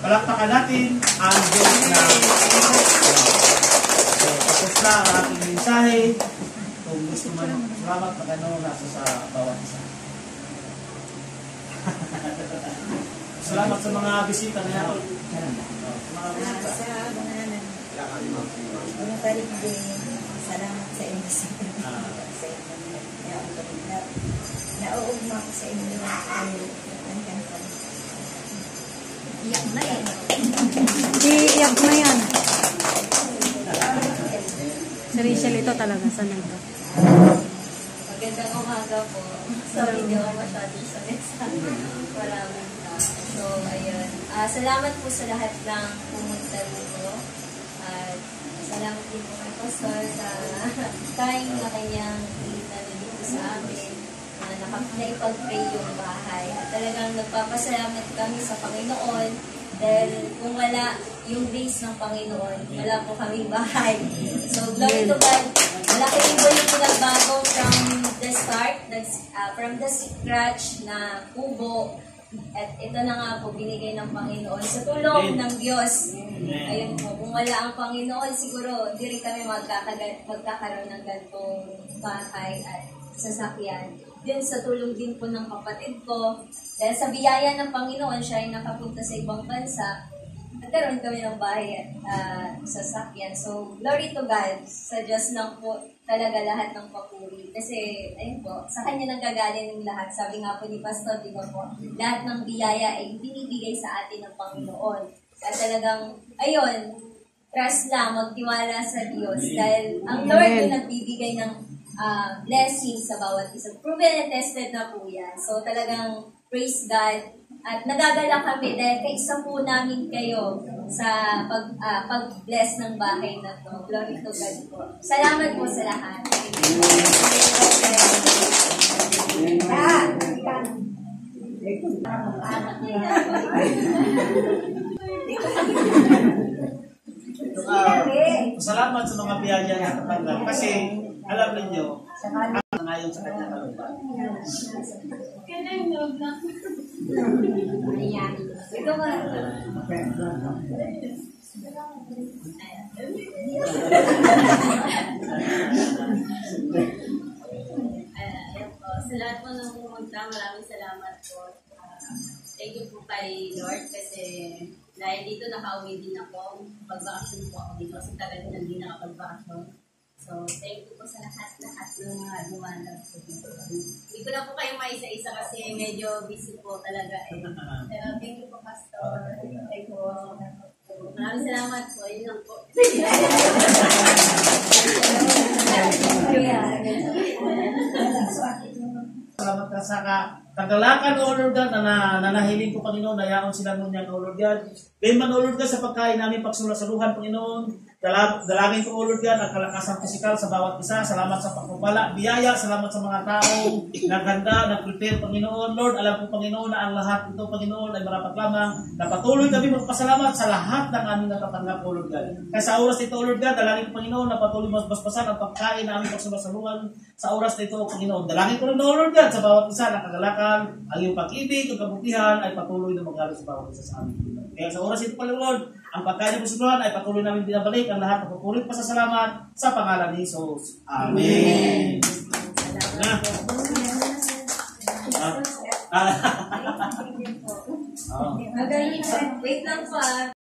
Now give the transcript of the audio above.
Palakpakan natin ang Diyos na tapos na ang ating mensahe. Kung gusto man salamat, magano nasa sa bawat isa. Salamat sa mga bisita na yan. Sa mga balik din, salamat sa inyo. Nauugma ko sa inyo. Iyak na yan. Iyak na yan. Si Rachel ito talaga. Sana ito. Magandang umaga po. Sorry, hindi ako masyadong sa mesa. Maraming tao. So, ayun. Salamat po sa lahat ng pumunta dito. At salamat din po kay Pastor sa time na kanyang itinalo dito sa amin. Naipag-pray yung bahay. At talagang nagpapasalamat kami sa Panginoon dahil kung wala yung grace ng Panginoon, wala po kaming bahay. So, glory to God. Malaki rin po yung pinagbago from the start, from the scratch na kubo. At ito na nga po, binigay ng Panginoon sa tulong ng Diyos. Ayun po, kung wala ang Panginoon, siguro di rin kami magkakaroon ng ganitong bahay at sasakyan. Din sa tulong din po ng kapatid ko, dahil sa biyaya ng Panginoon, siya ay nakapunta sa ibang bansa, nagkaroon kami ng bahay at sasakyan. So, glory to God. Sa Diyos lang po talaga lahat ng papuri. Kasi, ayun po, sa Kanya nanggagaling ng lahat. Sabi nga po ni Pastor, di ba po, lahat ng biyaya ay binibigay sa atin ng Panginoon. At talagang, ayun, trust lang, magtiwala sa Diyos. Dahil ang Lord yung nagbibigay ng blessings sa bawat isa. Proven and tested na po yan. So, talagang praise God. At nagagala kami dahil kaisa po namin kayo sa pag-bless ng bahay na to. Glory to God po. Salamat po sa lahat. Salamat sa mga biyaya na katanggap. Kasi, alam ninyo, ngayon sa kanya kalooban. Ayan. Ito ba? Sa lahat po nang pumunta, maraming salamat po. Thank you po kay Lord kasi dahil dito nakauwi din ako. Pag-vacation po ako dito kasi talagang hindi nakapag-vacation. So, thank you po sa lahat ng mga dumanag po dito. Hindi ko na po kayo maisa-isa kasi medyo busy po talaga eh. Pero thank you po, Pastor. Thank you po. Maraming salamat po. Yun lang po. Salamat ka sa kagalakan, O Lord God, na nanahiling ko, Panginoon, na yaon sila mo niya, O Lord God. Gayun man, O Lord God, sa pagkain namin pagsulasaluhan, Panginoon, dalangin ko, O Lord God, ang kalakasang pisikal sa bawat isa. Salamat sa pagpapala, biyaya, salamat sa mga taong naghanda, nag-prepare, Panginoon. Lord, alam ko, Panginoon, na ang lahat ito, Panginoon, ay marapat lamang. Napatuloy kami magpasalamat sa lahat ng aming natatanggap, O Lord God. Kaya sa oras nito, O Lord God, dalangin ko, Panginoon, na patuloy masbasan ang pagkain na aming pagsulasaluhan sa oras nito, Panginoon. Dalangin ko rin, O Lord God, sa bawat isa na kagalakan, ang iyong pag-ibig, ang kabutihan ay patuloy na mag-alos sa bawat isa sa amin. Kaya sa oras ito, Panginoon, ang pagkain ng pusulan ay patuloy namin binabalik ang lahat ng pupulit pa sa salamat sa pangalan ni Jesus. Amen. Wait lang pa.